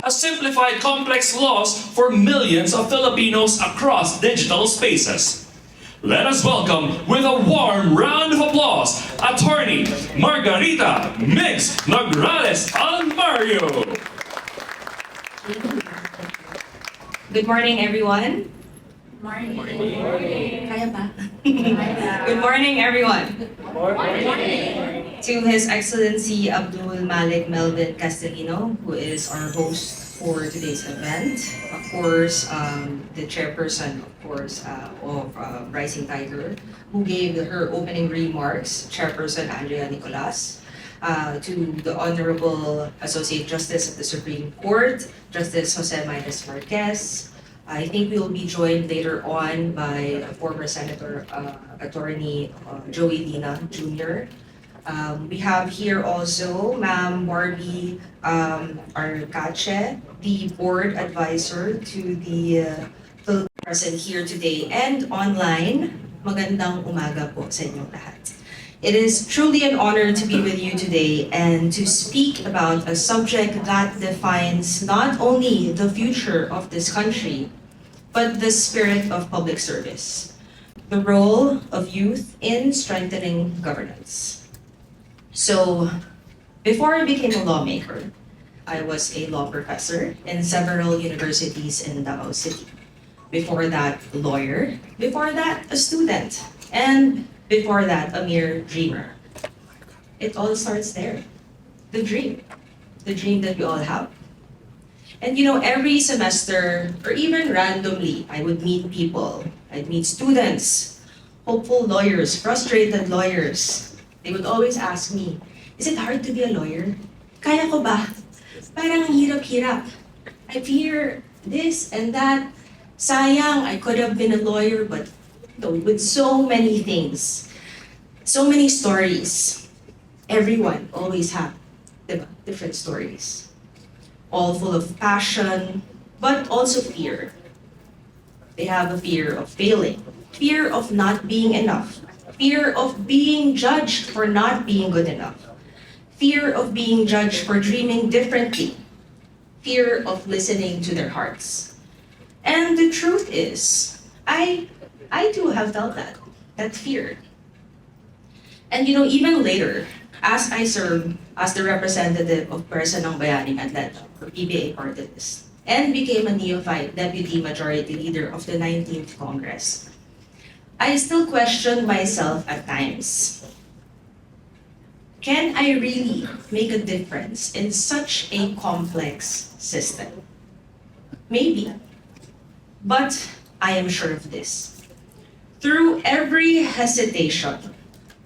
a simplified complex laws for millions of Filipinos across digital spaces. Let us welcome with a warm round of applause, Attorney Margarita Mix Nograles Almario. Good morning, everyone. Kaya ba? Good morning, everyone. To His Excellency Abdul Malik Melvin Castellino, who is our host for today's event. Of course, the chairperson, of Rising Tiger, who gave her opening remarks, Chairperson Andrea Nicolas. To the Honorable Associate Justice of the Supreme Court, Justice Jose Maides Marquez. I think we will be joined later on by former Senator Attorney Joey Lina Jr. We have here also Ma'am Barbie Arcache, the board advisor to the present here today and online. Magandang umaga po sa inyong lahat. It is truly an honor to be with you today and to speak about a subject that defines not only the future of this country, but the spirit of public service, the role of youth in strengthening governance. So, before I became a lawmaker, I was a law professor in several universities in Davao City. Before that, a lawyer. Before that, a student. And before that, a mere dreamer. It all starts there. The dream that we all have. And every semester, or even randomly, I would meet people. I'd meet students, hopeful lawyers, frustrated lawyers. They would always ask me, is it hard to be a lawyer? Kaya ko ba? Parang hirap-hirap. I fear this and that. Sayang, I could have been a lawyer, but with so many things, so many stories. Everyone always have different stories, all full of passion, but also fear. They have a fear of failing, fear of not being enough, fear of being judged for not being good enough, fear of being judged for dreaming differently, fear of listening to their hearts. And the truth is, I too have felt that fear. And even later, as I served as the representative of Pwersa ng Bayaning Atlanta, or PBA party list, and became a neophyte deputy majority leader of the 19th Congress, I still question myself at times. Can I really make a difference in such a complex system? Maybe. But I am sure of this. Through every hesitation,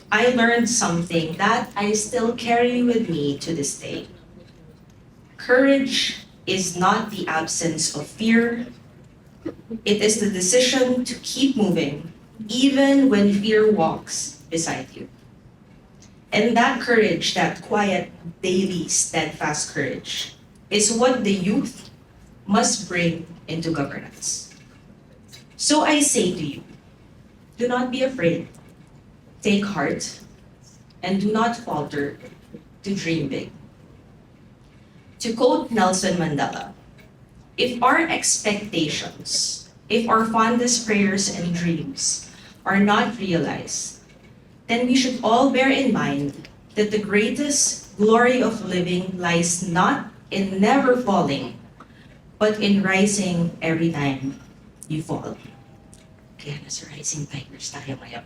I learned something that I still carry with me to this day. Courage is not the absence of fear. It is the decision to keep moving, even when fear walks beside you. And that courage, that quiet, daily, steadfast courage, is what the youth must bring into governance. So I say to you, do not be afraid. Take heart and do not falter to dream big. To quote Nelson Mandela, if our expectations, if our fondest prayers and dreams are not realized, then we should all bear in mind that the greatest glory of living lies not in never falling, but in rising every time you fall. Kaya nasa Rising Tigers tayo ngayon.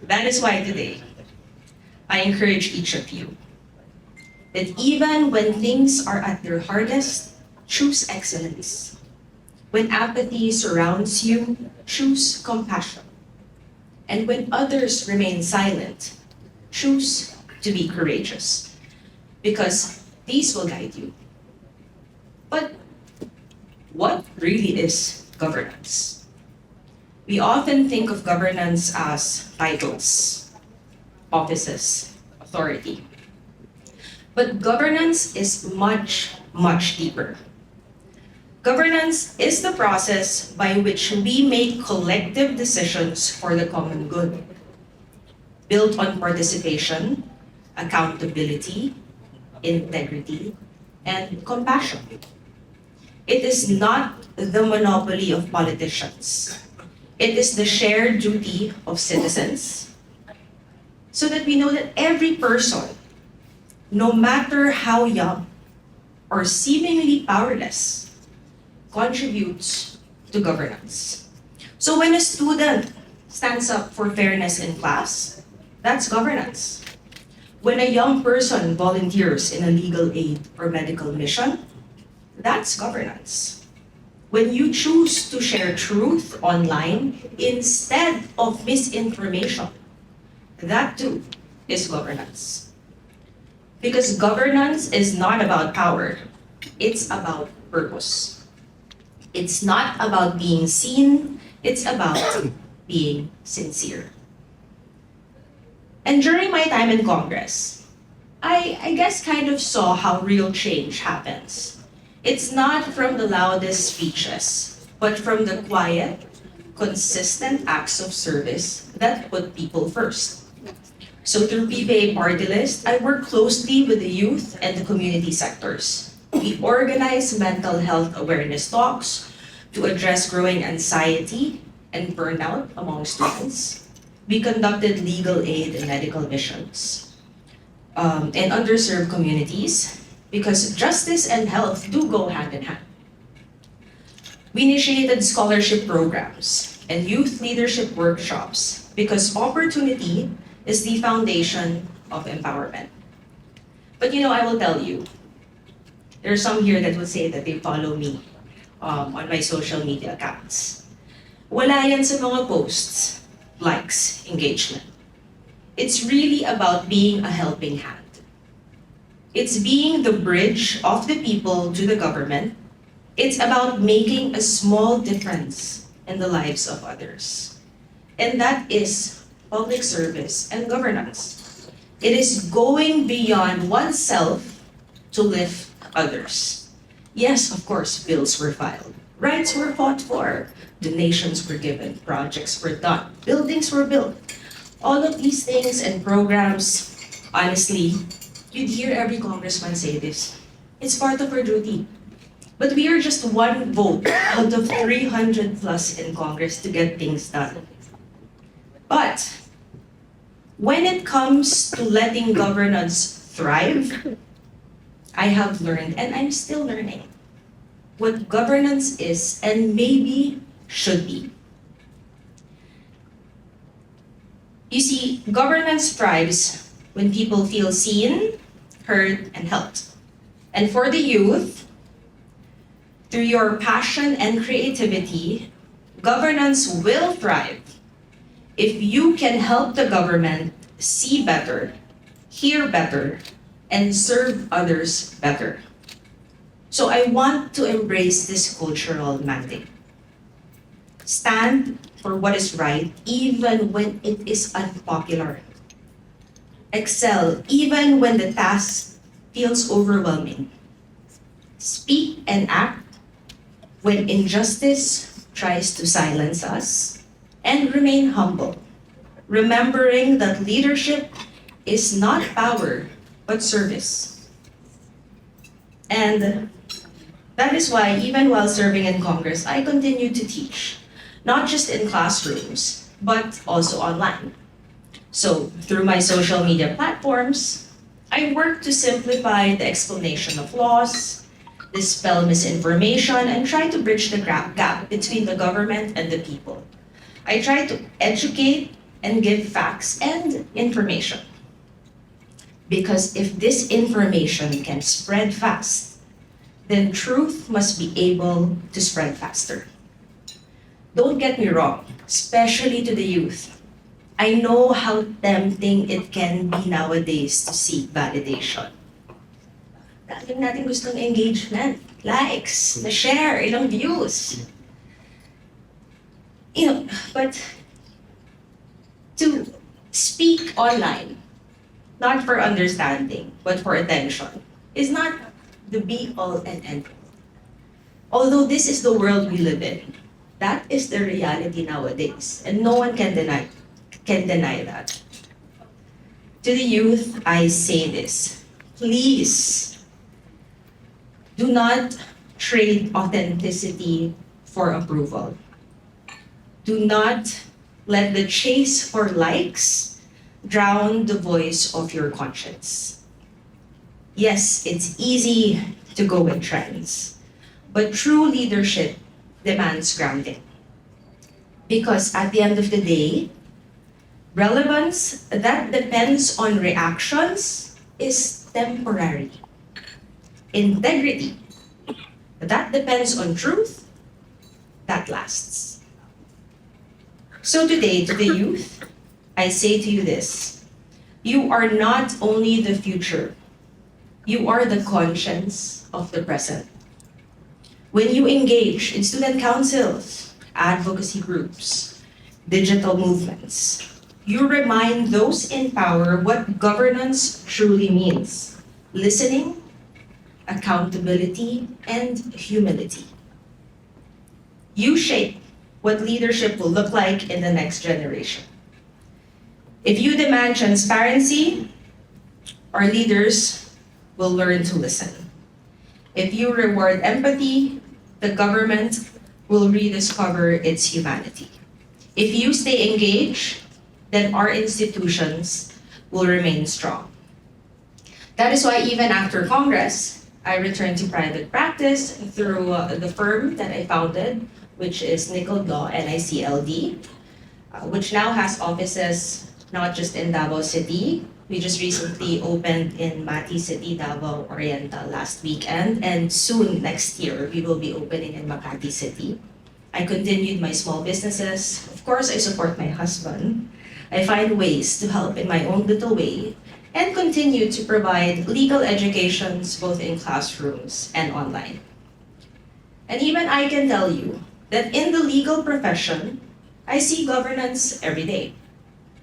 That is why today, I encourage each of you that even when things are at their hardest, choose excellence. When apathy surrounds you, choose compassion. And when others remain silent, choose to be courageous. Because these will guide you. But what really is governance? We often think of governance as titles, offices, authority. But governance is much, much deeper. Governance is the process by which we make collective decisions for the common good, built on participation, accountability, integrity, and compassion. It is not the monopoly of politicians. It is the shared duty of citizens so that we know that every person, no matter how young or seemingly powerless, contributes to governance. So when a student stands up for fairness in class, that's governance. When a young person volunteers in a legal aid or medical mission, that's governance. When you choose to share truth online instead of misinformation, that too is governance. Because governance is not about power, it's about purpose. It's not about being seen, it's about being sincere. And during my time in Congress, I guess kind of saw how real change happens. It's not from the loudest speeches, but from the quiet, consistent acts of service that put people first. So through PPA Party List, I work closely with the youth and the community sectors. We organize mental health awareness talks to address growing anxiety and burnout among students. We conducted legal aid and medical missions in underserved communities because justice and health do go hand in hand. We initiated scholarship programs and youth leadership workshops because opportunity is the foundation of empowerment. But I will tell you, there are some here that would say that they follow me on my social media accounts. Wala yan sa mga posts, likes, engagement. It's really about being a helping hand. It's being the bridge of the people to the government. It's about making a small difference in the lives of others. And that is public service and governance. It is going beyond oneself to lift others. Yes, of course, bills were filed. Rights were fought for. Donations were given. Projects were done. Buildings were built. All of these things and programs, honestly, you'd hear every congressman say this. It's part of our duty. But we are just one vote out of 300 plus in Congress to get things done. But when it comes to letting governance thrive, I have learned, and I'm still learning, what governance is and maybe should be. You see, governance thrives when people feel seen, heard, and helped. And for the youth, through your passion and creativity, governance will thrive if you can help the government see better, hear better, and serve others better. So I want to embrace this cultural mandate. Stand for what is right even when it is unpopular. Excel even when the task feels overwhelming. Speak and act when injustice tries to silence us, and remain humble, remembering that leadership is not power, but service. And that is why, even while serving in Congress, I continue to teach, not just in classrooms, but also online. So, through my social media platforms, I work to simplify the explanation of laws, dispel misinformation, and try to bridge the gap between the government and the people. I try to educate and give facts and information. Because if this information can spread fast, then truth must be able to spread faster. Don't get me wrong, especially to the youth. I know how tempting it can be nowadays to seek validation. Lagi natin gustong engagement, likes, na share, ilang views. But to speak online, not for understanding, but for attention, is not the be-all and end-all. Although this is the world we live in, that is the reality nowadays, and no one can deny that. To the youth, I say this: please Do not trade authenticity for approval. Do not let the chase for likes drown the voice of your conscience. Yes, it's easy to go with trends, but true leadership demands grounding. Because at the end of the day, relevance that depends on reactions is temporary. Integrity that depends on truth that lasts. So today, to the youth, I say to you this: you are not only the future, you are the conscience of the present. When you engage in student councils, advocacy groups, digital movements, you remind those in power what governance truly means: listening, accountability, and humility. You shape what leadership will look like in the next generation. If you demand transparency, our leaders will learn to listen. If you reward empathy, the government will rediscover its humanity. If you stay engaged, then our institutions will remain strong. That is why even after Congress, I returned to private practice through the firm that I founded, which is Nickel Law NICLD, which now has offices not just in Davao City. We just recently opened in Mati City, Davao Oriental last weekend, and soon next year we will be opening in Makati City. I continued my small businesses. Of course, I support my husband. I find ways to help in my own little way and continue to provide legal educations both in classrooms and online. And even I can tell you that in the legal profession, I see governance every day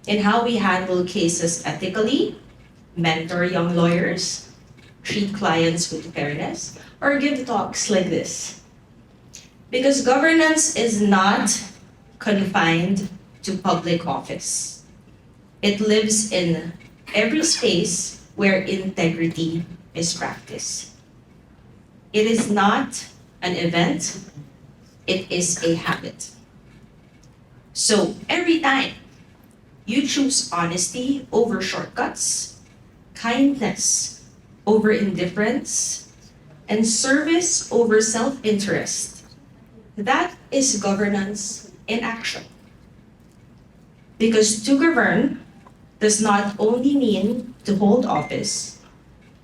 in how we handle cases ethically, mentor young lawyers, treat clients with fairness, or give talks like this. Because governance is not confined to public office. It lives in every space where integrity is practiced. It is not an event, it is a habit. So every time you choose honesty over shortcuts, kindness over indifference, and service over self-interest, that is governance in action. Because to govern does not only mean to hold office,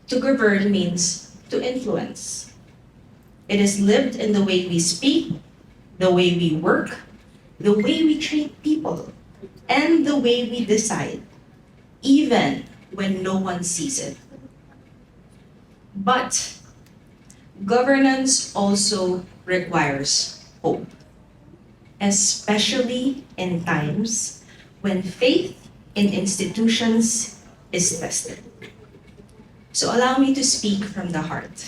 to govern means to influence. It is lived in the way we speak, the way we work, the way we treat people, and the way we decide, even when no one sees it. But governance also requires hope, especially in times when faith in institutions is tested. So allow me to speak from the heart.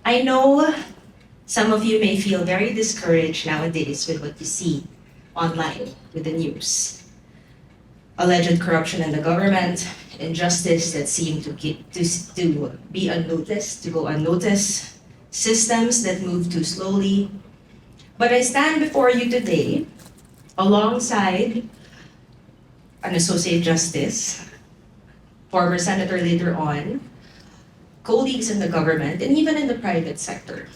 I know some of you may feel very discouraged nowadays with what you see online with the news. Alleged corruption in the government, injustice that seem to be unnoticed, to go unnoticed, systems that move too slowly. But I stand before you today alongside an Associate Justice, former Senator later on, colleagues in the government, and even in the private sector,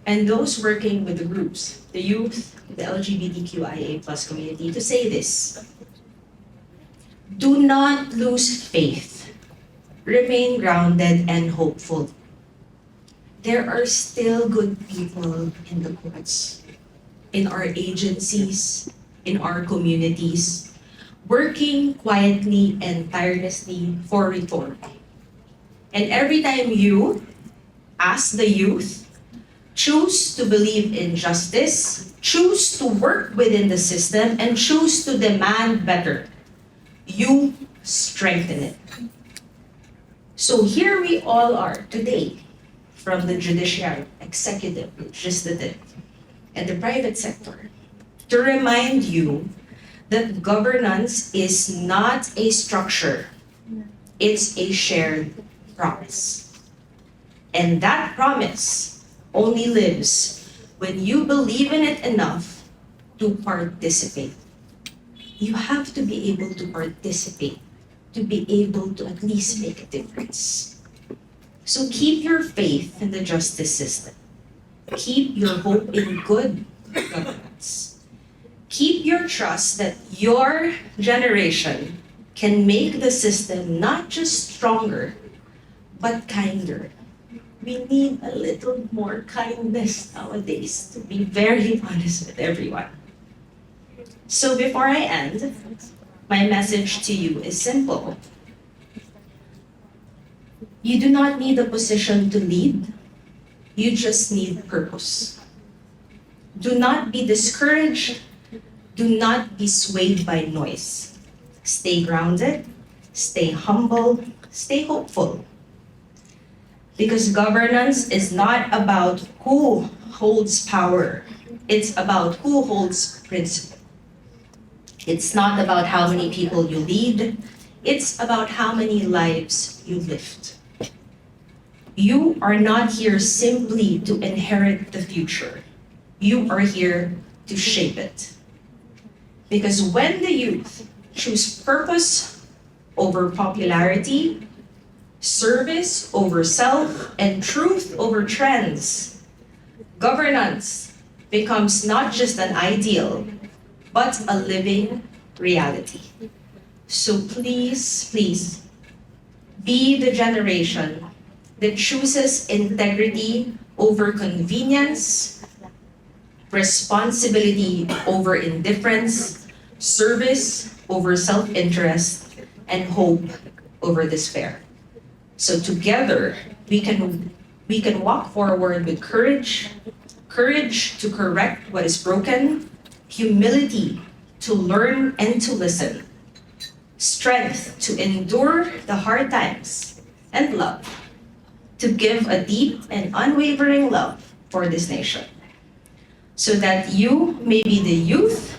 and those working with the groups, the youth, the LGBTQIA+ community, to say this: do not lose faith. Remain grounded and hopeful. There are still good people in the courts, in our agencies, in our communities, working quietly and tirelessly for reform. And every time you, as the youth, choose to believe in justice, choose to work within the system, and choose to demand better, you strengthen it. So here we all are today, from the judiciary, executive, legislative, and the private sector, to remind you that governance is not a structure, it's a shared promise. And that promise only lives when you believe in it enough to participate. You have to be able to participate to be able to at least make a difference. So keep your faith in the justice system. Keep your hope in good governance. Keep your trust that your generation can make the system not just stronger, but kinder. We need a little more kindness nowadays, to be very honest with everyone. So before I end, my message to you is simple. You do not need a position to lead. You just need purpose. Do not be discouraged. Do not be swayed by noise. Stay grounded, stay humble, stay hopeful. Because governance is not about who holds power. It's about who holds principle. It's not about how many people you lead. It's about how many lives you lift. You are not here simply to inherit the future. You are here to shape it. Because when the youth choose purpose over popularity, service over self, and truth over trends, governance becomes not just an ideal, but a living reality. So please, please, be the generation that chooses integrity over convenience, responsibility over indifference, service over self-interest, and hope over despair. So together, we can walk forward with courage, courage to correct what is broken, humility to learn and to listen, strength to endure the hard times, and love to give a deep and unwavering love for this nation, so that you may be the youth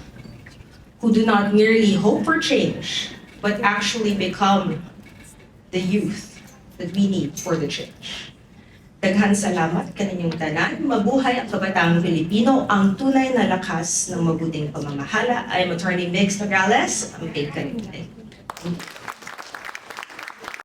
who do not merely hope for change, but actually become the youth that we need for the change. Daghang salamat kaninyong tanan. Mabuhay ang kabataang Pilipino, ang tunay na lakas ng mabuting pamamahala. I am Attorney Migs Nograles, ang paid kanina.